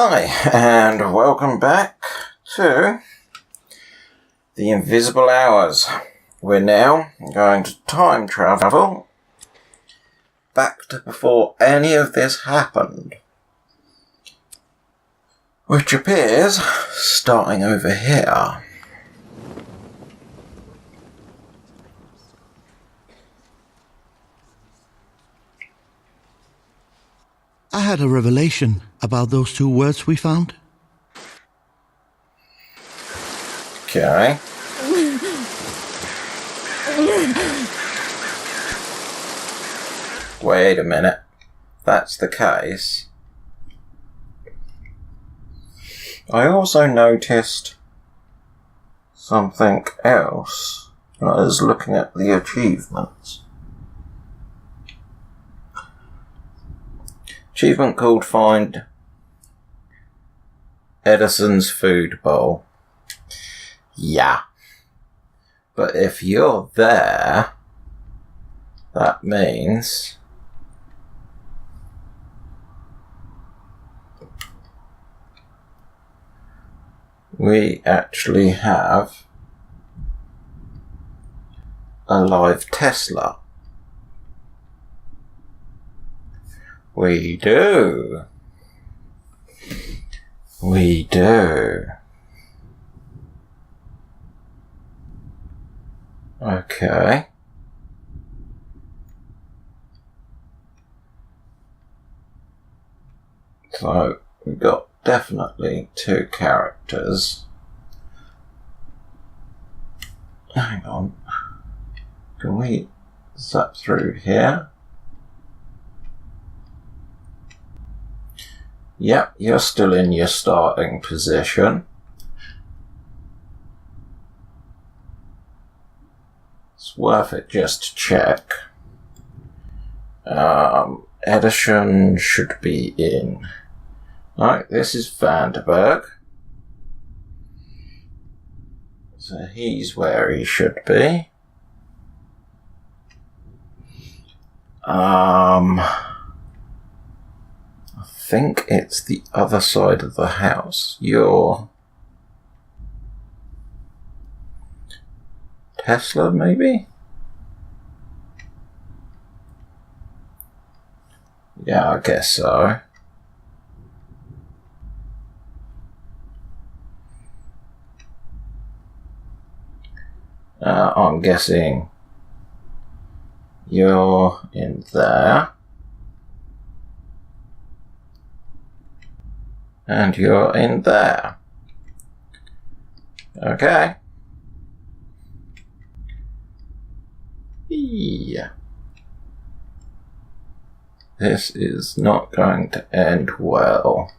Hi, and welcome back to the Invisible Hours. We're now going to time travel back to before any of this happened, which appears starting over here. I had a revelation about those two words we found. Okay. Wait a minute. That's the case. I also noticed something else when I was looking at the achievements. Achievement called Find Edison's Food Bowl. Yeah. But if you're there, that means we actually have a live Tesla. We do. We do. Okay. So, we've got definitely two characters. Hang on. Can we zap through here? Yep, you're still in your starting position. It's worth it just to check. Edison should be in. Right, this is Vanderberg. So he's where he should be. I think it's the other side of the house. You're Tesla, maybe? Yeah, I guess so. I'm guessing you're in there. And you're in there. Okay. Yeah. This is not going to end well.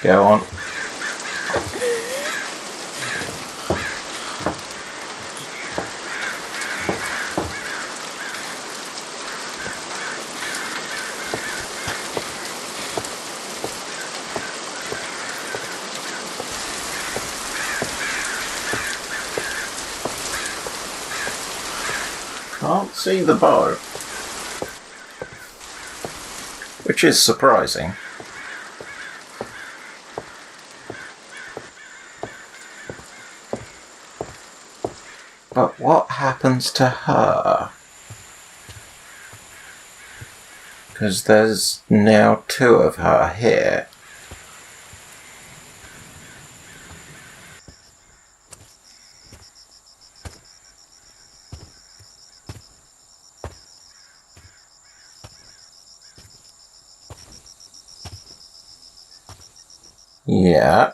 Go on. Can't see the bow, which is surprising. But what happens to her? Because there's now two of her here. Yeah.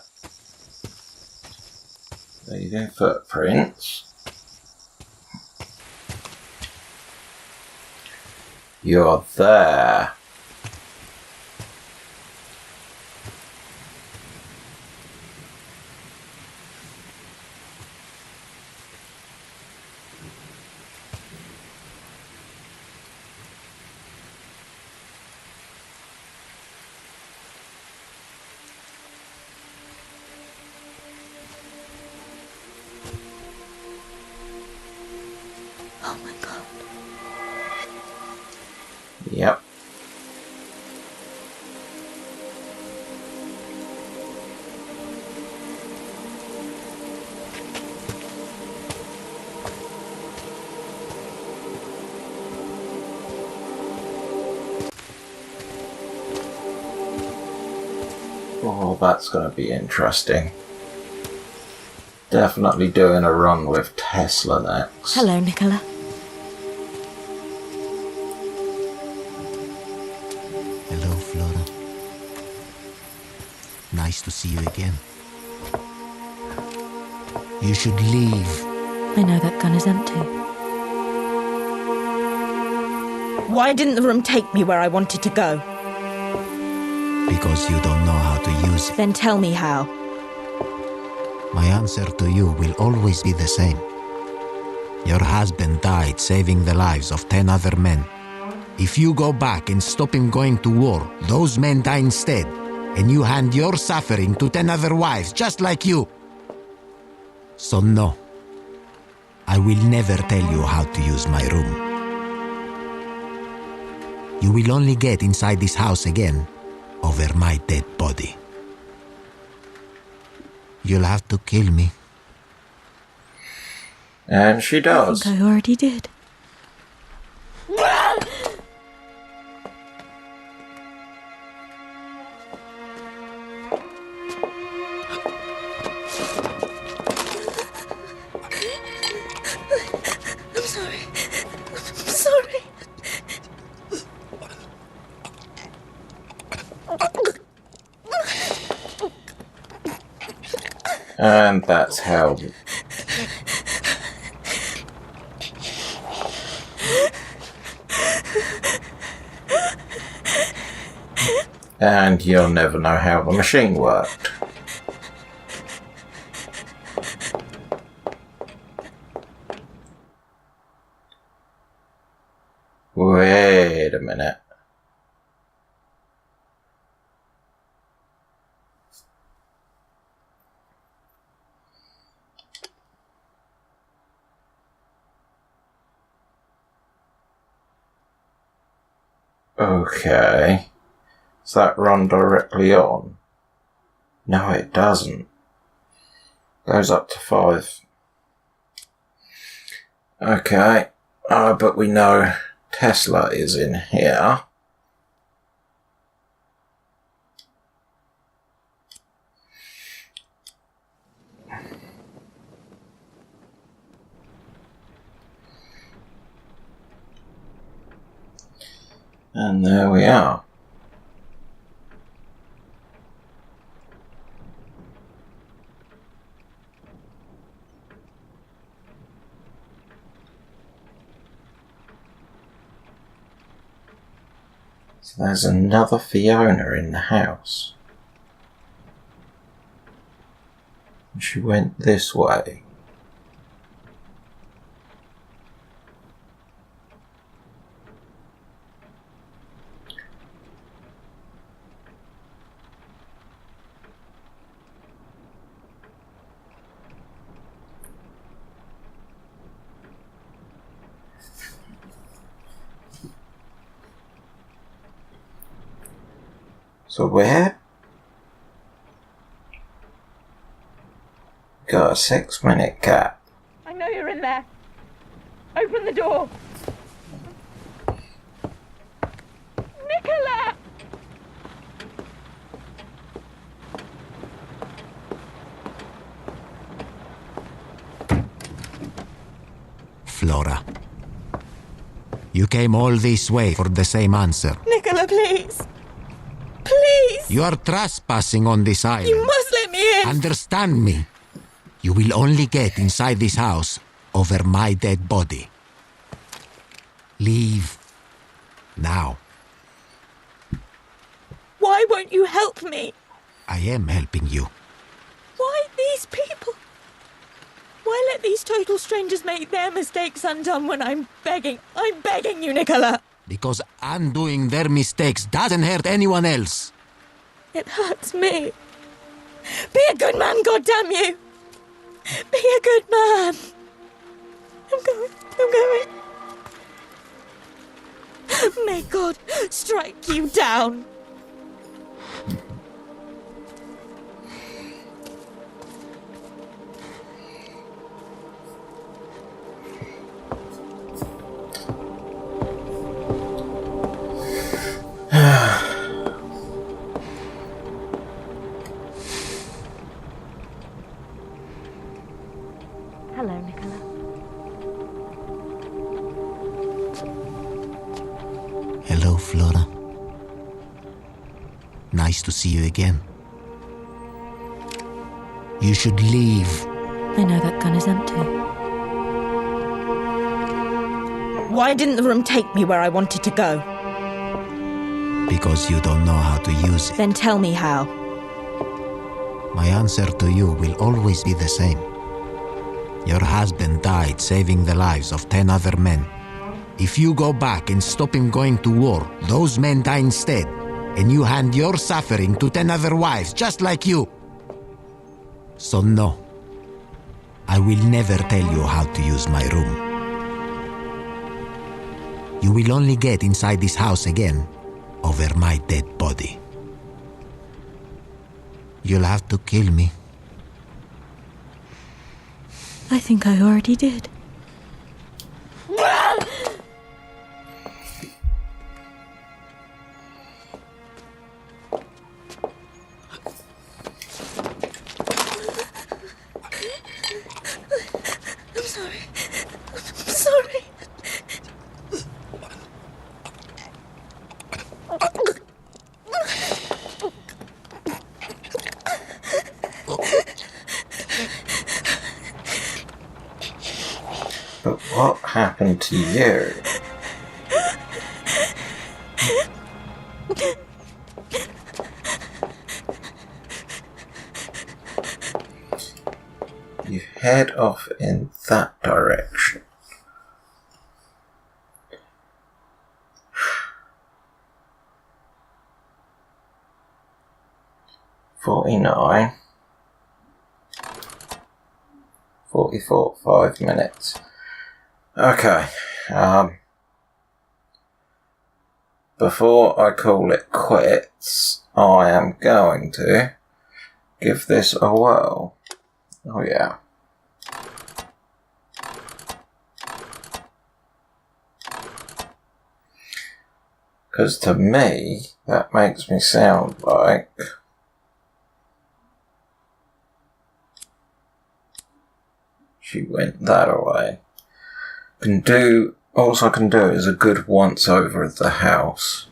Leaving footprints. You're there. Oh my god. Yep. Oh, that's going to be interesting. Definitely doing a run with Tesla next. Hello, Nikola. Hello, Flora. Nice to see you again. You should leave. I know that gun is empty. Why didn't the room take me where I wanted to go? Because you don't know how to use it. Then tell me how. My answer to you will always be the same. Your husband died saving the lives of 10 other men. If you go back and stop him going to war, those men die instead, and you hand your suffering to 10 other wives just like you. So no, I will never tell you how to use my room. You will only get inside this house again over my dead body. You'll have to kill me. And she does. I think I already did. I'm sorry. I'm sorry. And that's how. And you'll never know how the machine worked. Wait a minute. Okay. Does that run directly on? No, it doesn't. Goes up to 5. Okay. But we know Tesla is in here. And there we are. So there's another Fiona in the house. And she went this way. So where? Got a 6-minute gap. I know you're in there. Open the door. Nikola! Flora. You came all this way for the same answer. Nikola, please. Please! You are trespassing on this island. You must let me in! Understand me. You will only get inside this house over my dead body. Leave. Now. Why won't you help me? I am helping you. Why these people? Why let these total strangers make their mistakes undone when I'm begging you, Nikola? Because undoing their mistakes doesn't hurt anyone else. It hurts me. Be a good man, goddamn you! Be a good man. I'm going. May God strike you down. Hello, Nikola. Hello, Flora. Nice to see you again. You should leave. I know that gun is empty. Why didn't the room take me where I wanted to go? Because you don't know how to use it. Then tell me how. My answer to you will always be the same. Your husband died saving the lives of 10 other men. If you go back and stop him going to war, those men die instead, and you hand your suffering to 10 other wives just like you. So no, I will never tell you how to use my room. You will only get inside this house again over my dead body. You'll have to kill me. I think I already did. I'm sorry. I'm sorry. But what happened to you? You head off in that direction. $49. 44, 5 minutes. Okay, before I call it quits, I am going to give this a whirl. Oh yeah. Because to me, that makes me sound like she went that away. All I can do is a good once over of the house.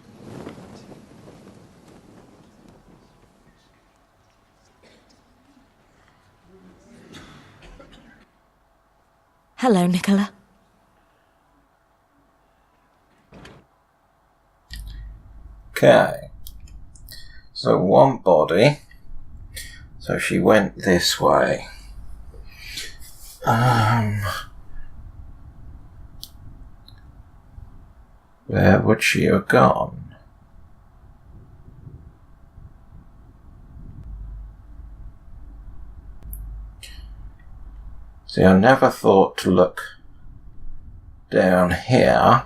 Hello, Nikola. Okay. So one body. So she went this way. Where would she have gone? See, I never thought to look down here.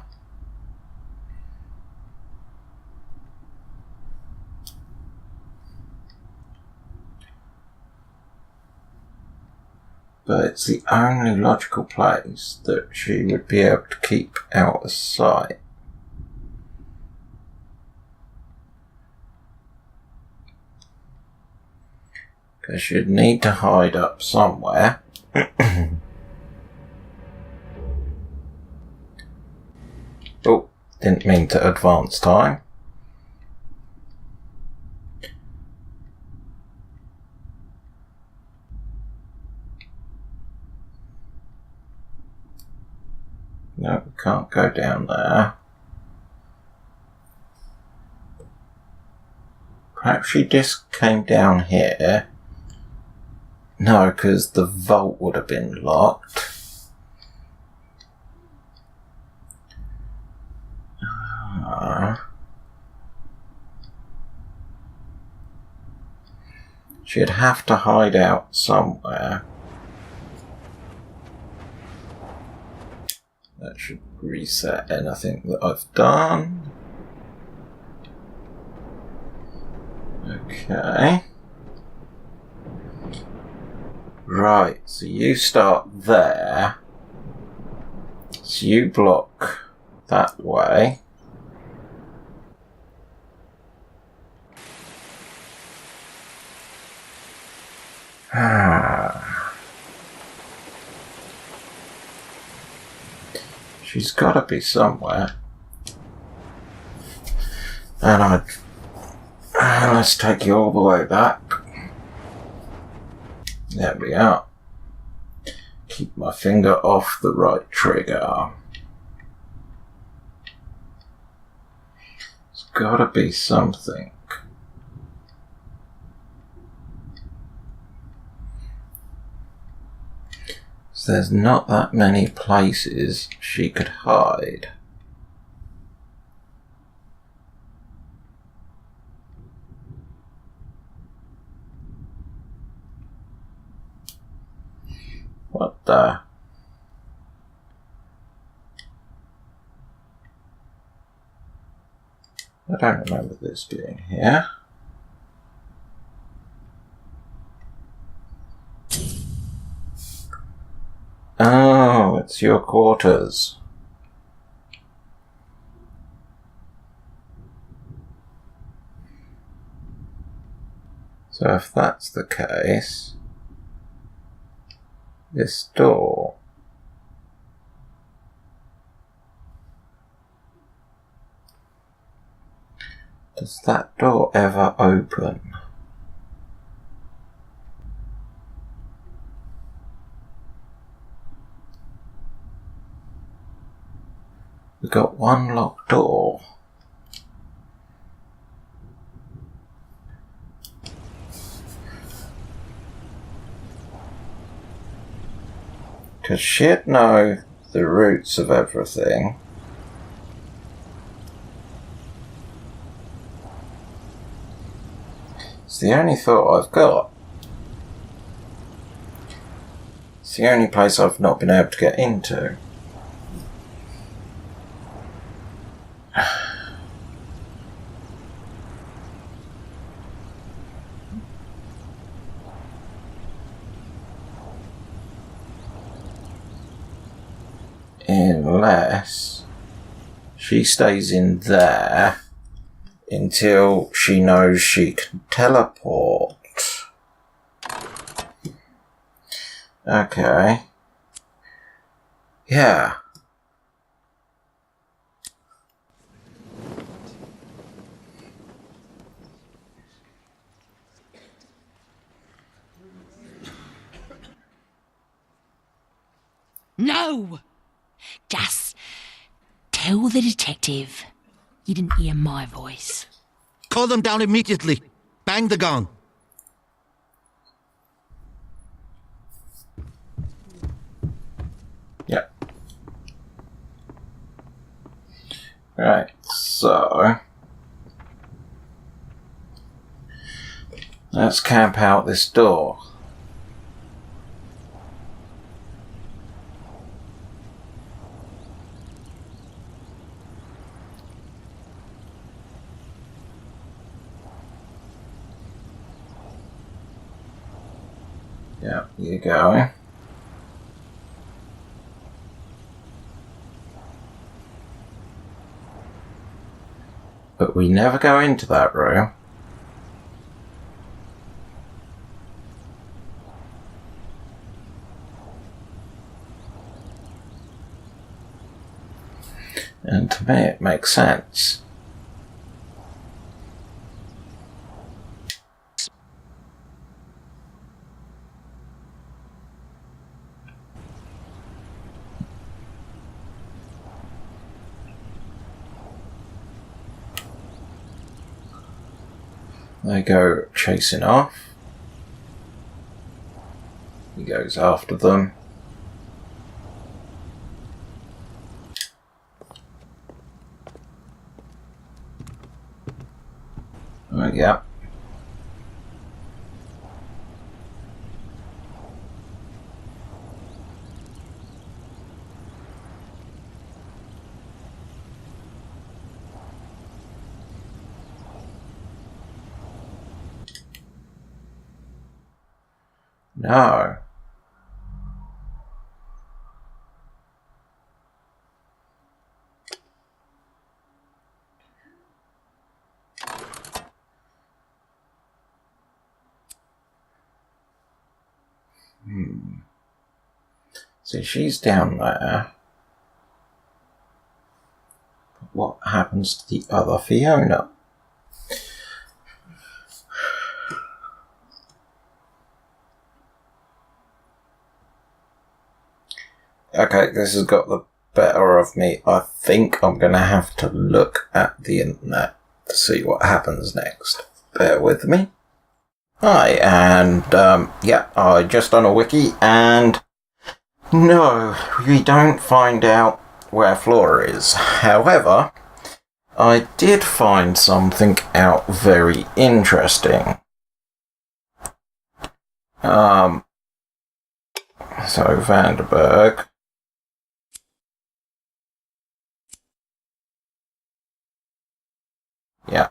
But it's the only logical place that she would be able to keep out of sight. Because you'd need to hide up somewhere. Oh, didn't mean to advance time. No, can't go down there. Perhaps she just came down here. No, because the vault would have been locked. She'd have to hide out somewhere. That should reset anything that I've done. Okay. Right, so you start there. So you block that way. She's got to be somewhere. And let's take you all the way back. There we are. Keep my finger off the right trigger. It's got to be something. So there's not that many places she could hide. What the? I don't remember this being here. Oh, it's your quarters. So if that's the case, this door. Does that door ever open? We've got one locked door. Because she'd know the roots of everything. It's the only thought I've got. It's the only place I've not been able to get into. Unless she stays in there until she knows she can teleport. Okay. Yeah. No! Just tell the detective you didn't hear my voice. Call them down immediately. Bang the gong. Yeah. Right, so let's camp out this door. Yeah, you go. But we never go into that room. And to me it makes sense. They go chasing off. He goes after them. Oh, yeah. No. See, she's down there. What happens to the other Fiona? Okay, this has got the better of me. I think I'm going to have to look at the internet to see what happens next. Bear with me. Hi, and yeah, I just done a wiki, and no, we don't find out where Flora is. However, I did find something out very interesting. So Vanderberg. Yeah.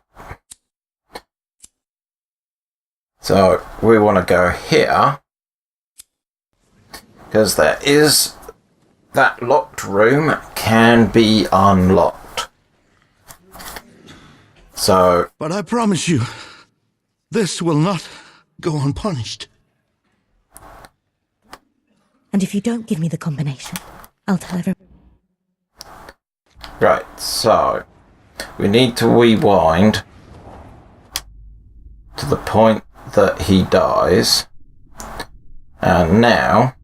So we want to go here, because there is that locked room can be unlocked. So, but I promise you, this will not go unpunished. And if you don't give me the combination, I'll tell everyone. right, so we need to rewind to the point that he dies, and now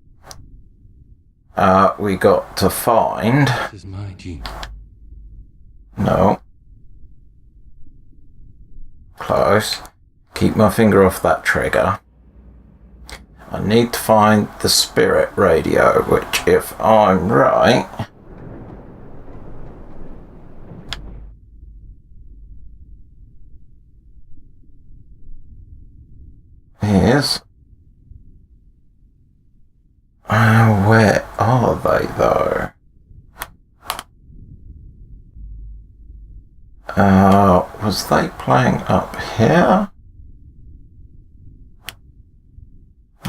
we got to find. This is my gene. No. Close. Keep my finger off that trigger. I need to find the spirit radio, which, if I'm right, is... where are they, though? Was they playing up here?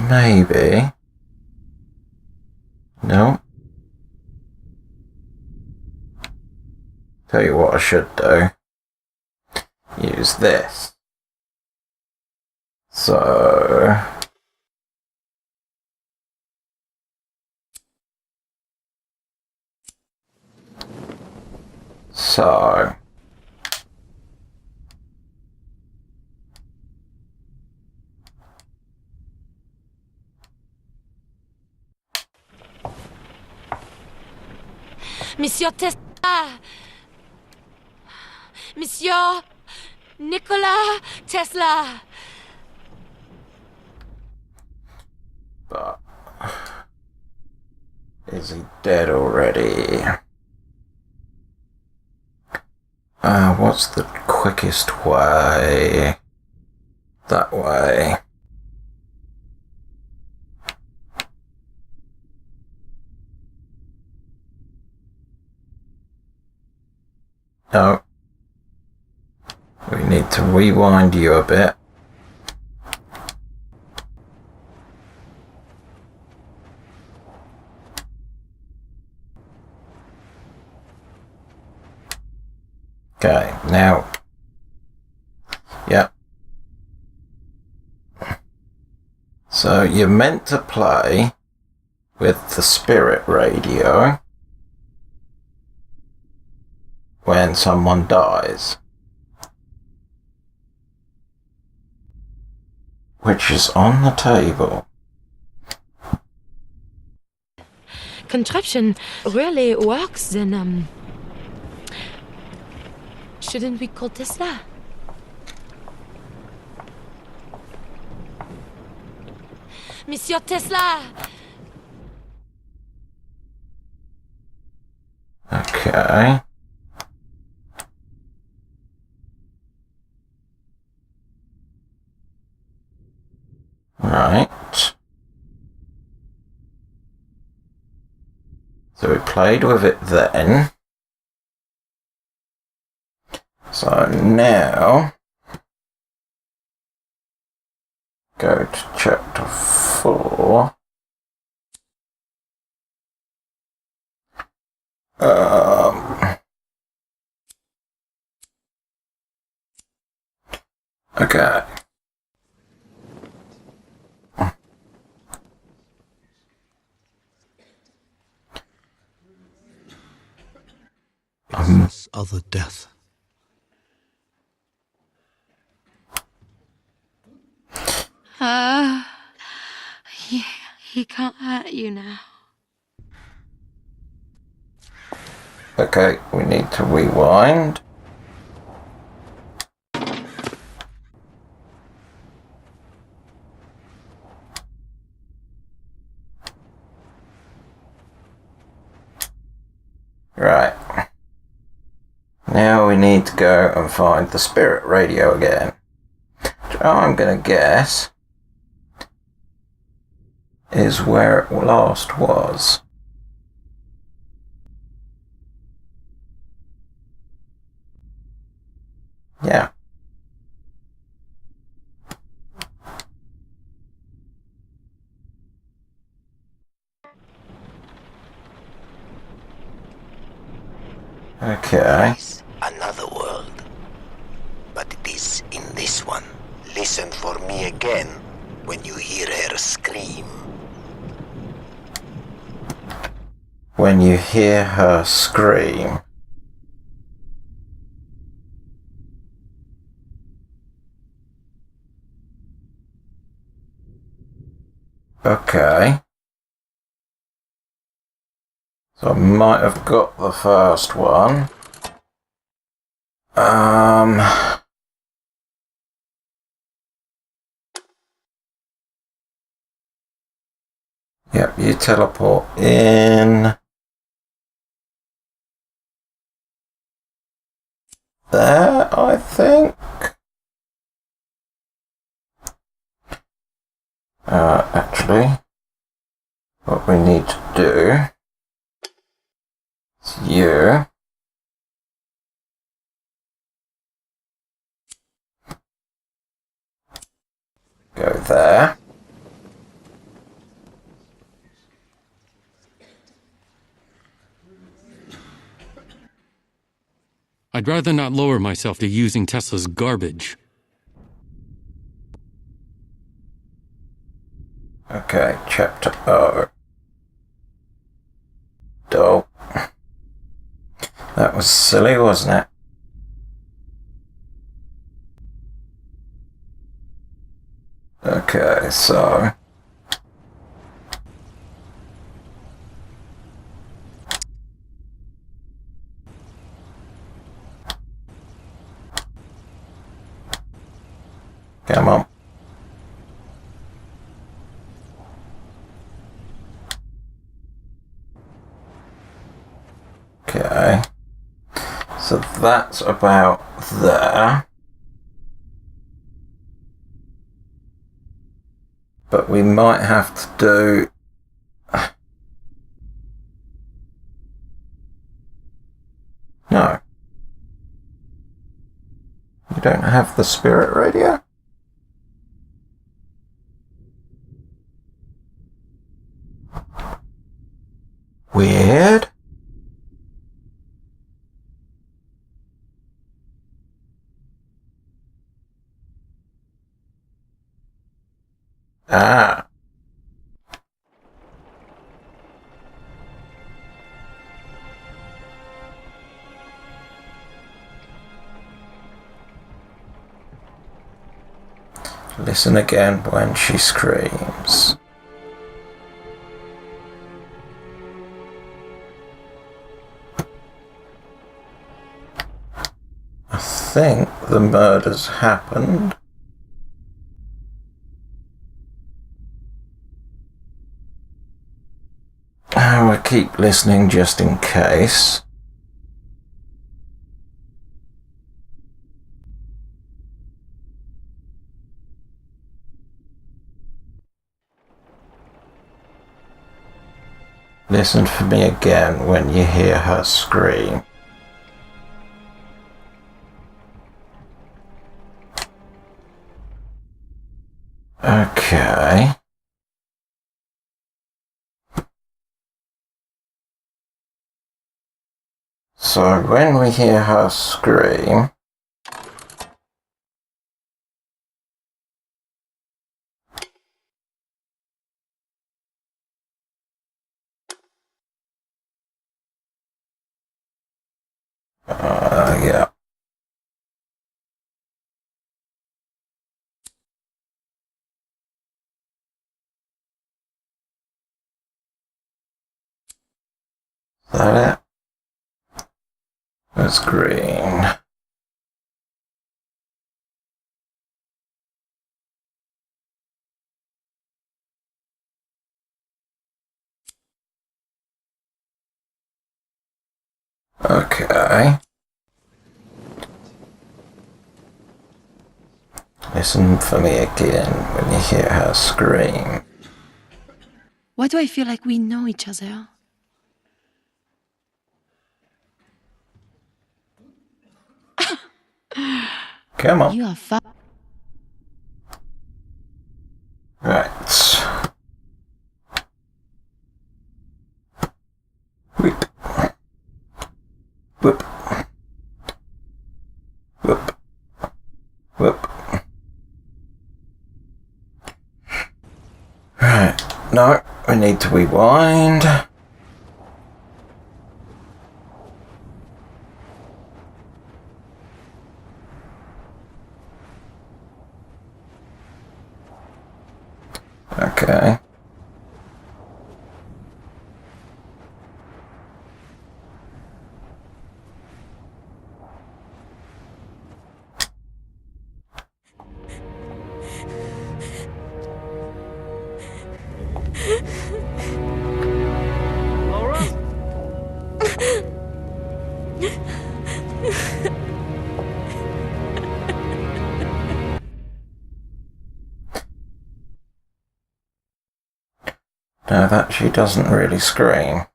Maybe. No. Tell you what I should do. Use this. So... Monsieur Tesla! Monsieur Nikola Tesla! But... is he dead already? What's the quickest way? That way. No. We need to rewind you a bit. Okay, now. Yeah. So you're meant to play with the spirit radio when someone dies, which is on the table. Contraption really works, then, shouldn't we call Tesla? Monsieur Tesla! Okay. Right. So we played with it then. So now, go to chapter for... Okay. Is this other death? He can't hurt you now. Okay, we need to rewind. Right. Now we need to go and find the spirit radio again. Which I'm gonna guess is where it last was. Yeah. Okay. Is another world. But it is in this one. Listen for me again when you hear her scream. When you hear her scream. Okay. So I might have got the first one. Yep, you teleport in. There, I think. Actually, what we need to do is you go there. I'd rather not lower myself to using Tesla's garbage. Okay, chapter O. Dope. That was silly, wasn't it? Okay, so... Come on. Okay. So that's about there. But we might have to do... No. You don't have the spirit radio? Weird. Ah. Listen again when she screams. I think the murder's happened. I will keep listening just in case. Listen for me again when you hear her scream. Okay. So when we hear her scream... yeah. Is that it? That's green. Okay. Listen for me again when you hear her scream. Why do I feel like we know each other? Come on. You are Right. Whip. Whip. Whip. Whip. Right. No, we need to rewind. Okay. No, that she doesn't really scream.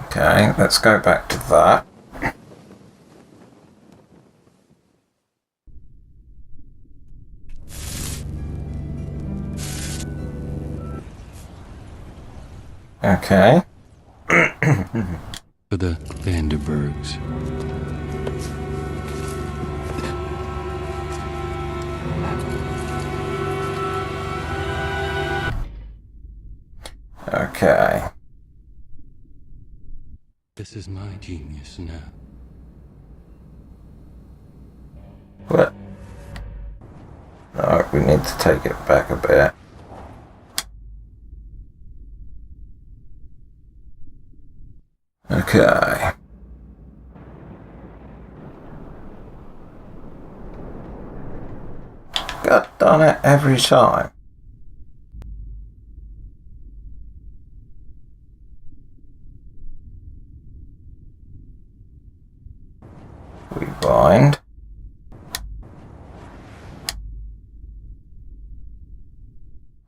Okay, let's go back to that. Okay. For the Vanderbergs. Okay. This is my genius now. What? No, we need to take it back a bit. Okay. God darn it, every time. Rewind.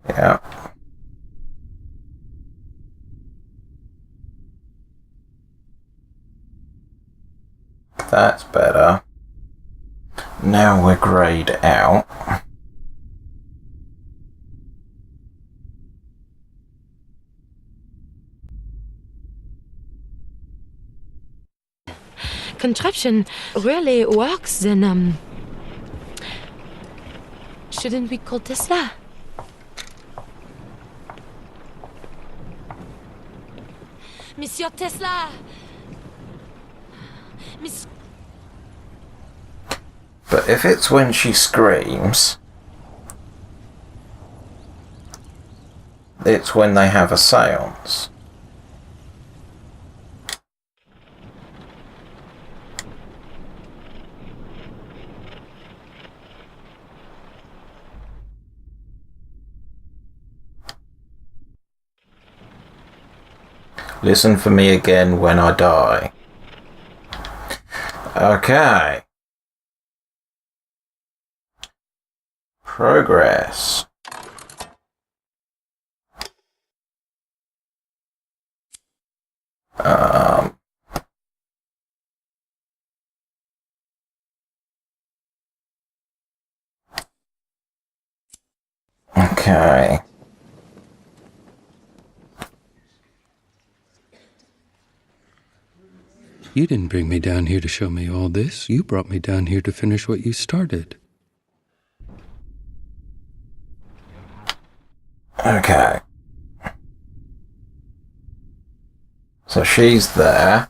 Yeah. That's better. Now we're grayed out. Contraption really works, then, shouldn't we call Tesla? Monsieur Tesla! Miss... But if it's when she screams, it's when they have a seance. Listen for me again when I die. Okay. Progress. Okay. You didn't bring me down here to show me all this. You brought me down here to finish what you started. Okay. So she's there.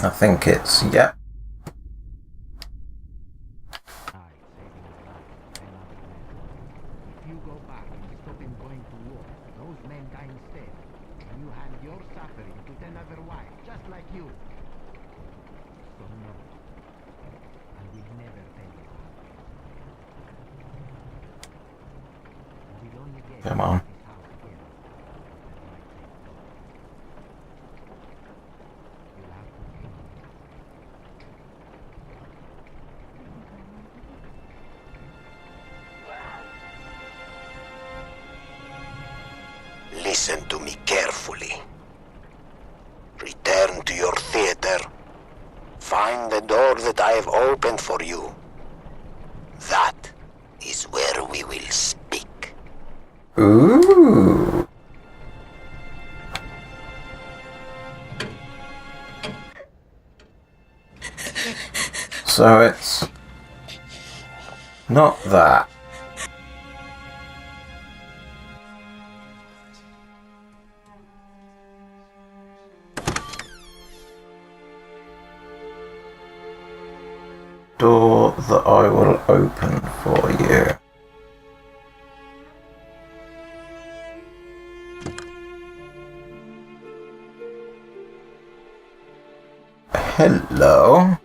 I think it's, yep. If you go back and stop him going to war, those men die instead. And you hand your suffering to another wife, just like you. So no, I will never tell you how. I will only get Come on. this house again. You'll have to kill me. Listen to me carefully. Return to your theater. Find the door that I have opened for you. That is where we will speak. Ooh. So it's not that. Door that I will open for you. Hello.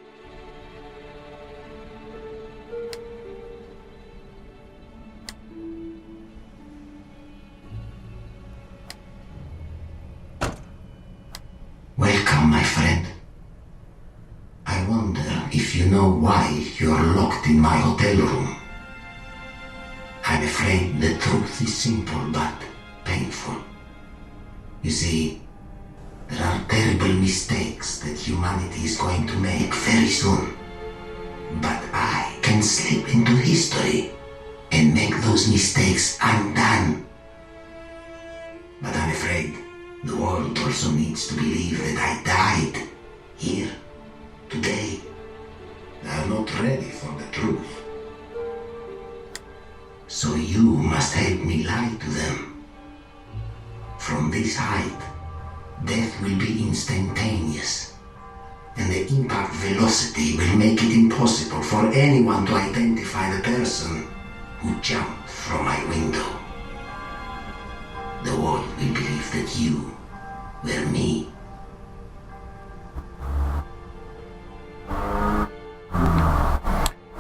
Welcome, my friend. I wonder if you know why you are locked in my hotel room. I'm afraid the truth is simple but painful. You see, there are terrible mistakes that humanity is going to make very soon. But I can slip into history and make those mistakes undone. But I'm afraid the world also needs to believe that I died here, today. They are not ready for the truth. So you must help me lie to them. From this height, death will be instantaneous, and the impact velocity will make it impossible for anyone to identify the person who jumped from my window. The world will believe that you were me.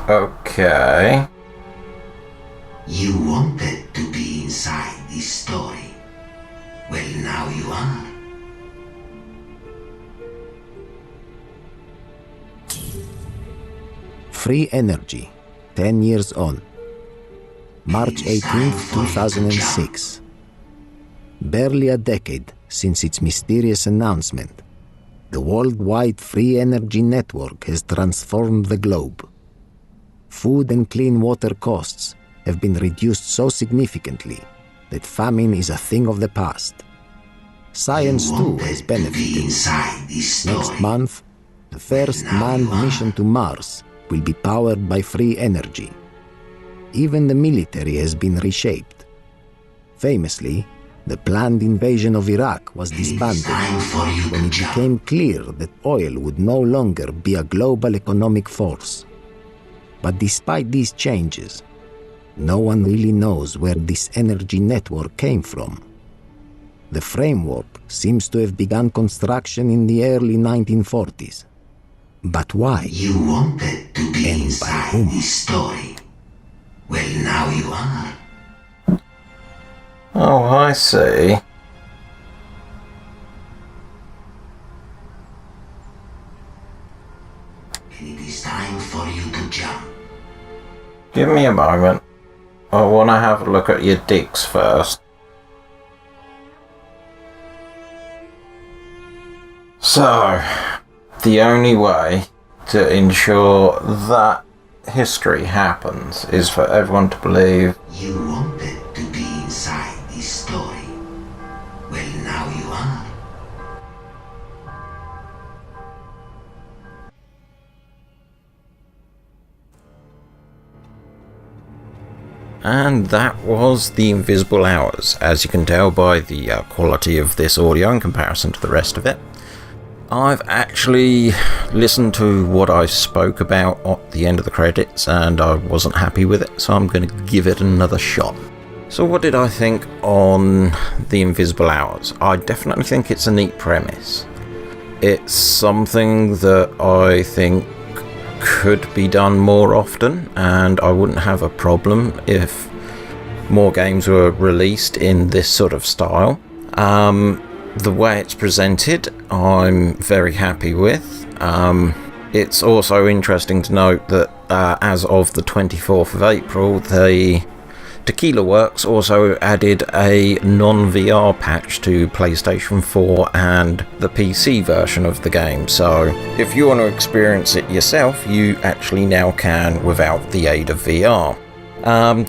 Okay. You wanted to be inside this story. Well, now you are. Free Energy, 10 years on. March 18th, 2006. Barely a decade since its mysterious announcement, the worldwide free energy network has transformed the globe. Food and clean water costs have been reduced so significantly that famine is a thing of the past. Science too has benefited. Next month, the first manned mission to Mars will be powered by free energy. Even the military has been reshaped. Famously, the planned invasion of Iraq was disbanded when it became clear that oil would no longer be a global economic force. But despite these changes, no one really knows where this energy network came from. The framework seems to have begun construction in the early 1940s. But why? You wanted to be inside this story. Well, now you are. Oh, I see. And it is time for you to jump. Give me a moment. I want to have a look at your dicks first. So, the only way to ensure that history happens is for everyone to believe you wanted to be inside this story. Well, now you are. And that was The Invisible Hours. As you can tell by the quality of this audio in comparison to the rest of it, I've actually listened to what I spoke about at the end of the credits and I wasn't happy with it, so I'm going to give it another shot. So what did I think on The Invisible Hours? I definitely think it's a neat premise. It's something that I think could be done more often, and I wouldn't have a problem if more games were released in this sort of style. The way it's presented, I'm very happy with. It's also interesting to note that as of the 24th of April, the Tequila Works also added a non-VR patch to PlayStation 4 and the PC version of the game, so if you want to experience it yourself, you actually now can without the aid of VR.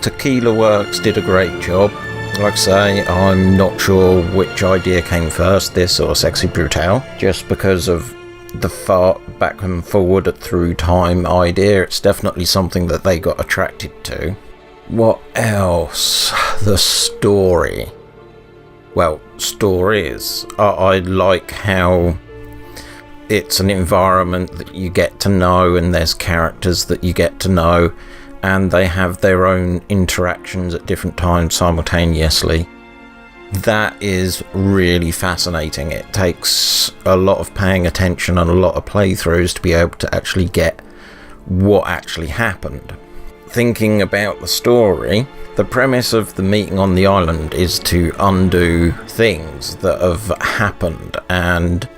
Tequila Works did a great job. Like I say, I'm not sure which idea came first, this or Sexy Brutale, just because of the far back and forward through time idea. It's definitely something that they got attracted to. What else? The story. Well, stories. I like how it's an environment that you get to know and there's characters that you get to know and they have their own interactions at different times simultaneously. That is really fascinating. It takes a lot of paying attention and a lot of playthroughs to be able to actually get what actually happened. Thinking about the story, the premise of the meeting on the island is to undo things that have happened, and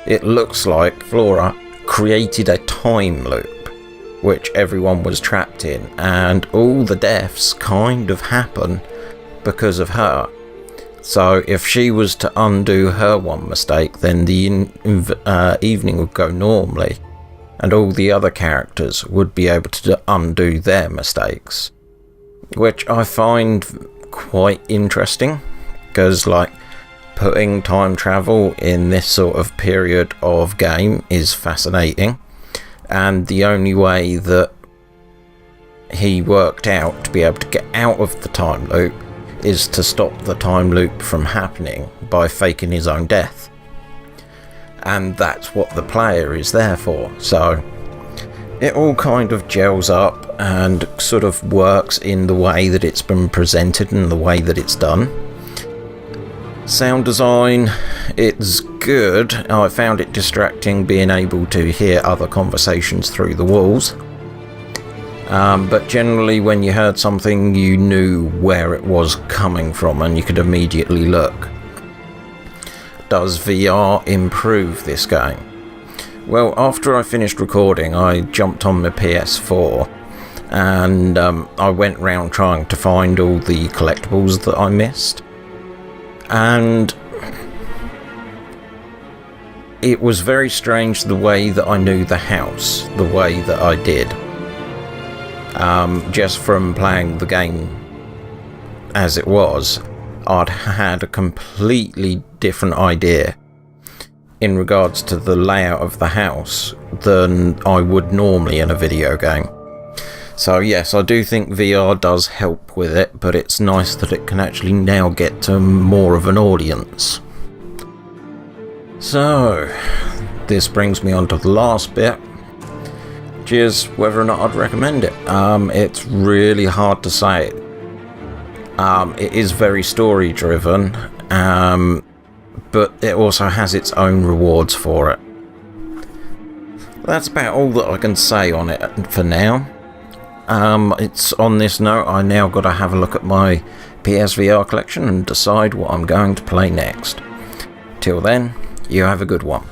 it looks like Flora created a time loop which everyone was trapped in, and all the deaths kind of happen because of her. So if she was to undo her one mistake, then the evening would go normally, and all the other characters would be able to undo their mistakes, which I find quite interesting, because like putting time travel in this sort of period of game is fascinating, and the only way that he worked out to be able to get out of the time loop is to stop the time loop from happening by faking his own death. And that's what the player is there for. So it all kind of gels up and sort of works in the way that it's been presented and the way that it's done. Sound design, it's good. I found it distracting being able to hear other conversations through the walls. But generally when you heard something, you knew where it was coming from and you could immediately look. Does VR improve this game? Well, after I finished recording, I jumped on my PS4 and I went round trying to find all the collectibles that I missed. And it was very strange the way that I knew the house, the way that I did. Just from playing the game as it was, I'd had a completely different idea in regards to the layout of the house than I would normally in a video game. So yes, I do think VR does help with it, but it's nice that it can actually now get to more of an audience. So, this brings me on to the last bit, which is whether or not I'd recommend it. It's really hard to say. It is very story driven, but it also has its own rewards for it. That's about all that I can say on it for now. It's on this note, I now got to have a look at my PSVR collection and decide what I'm going to play next. Till then, you have a good one.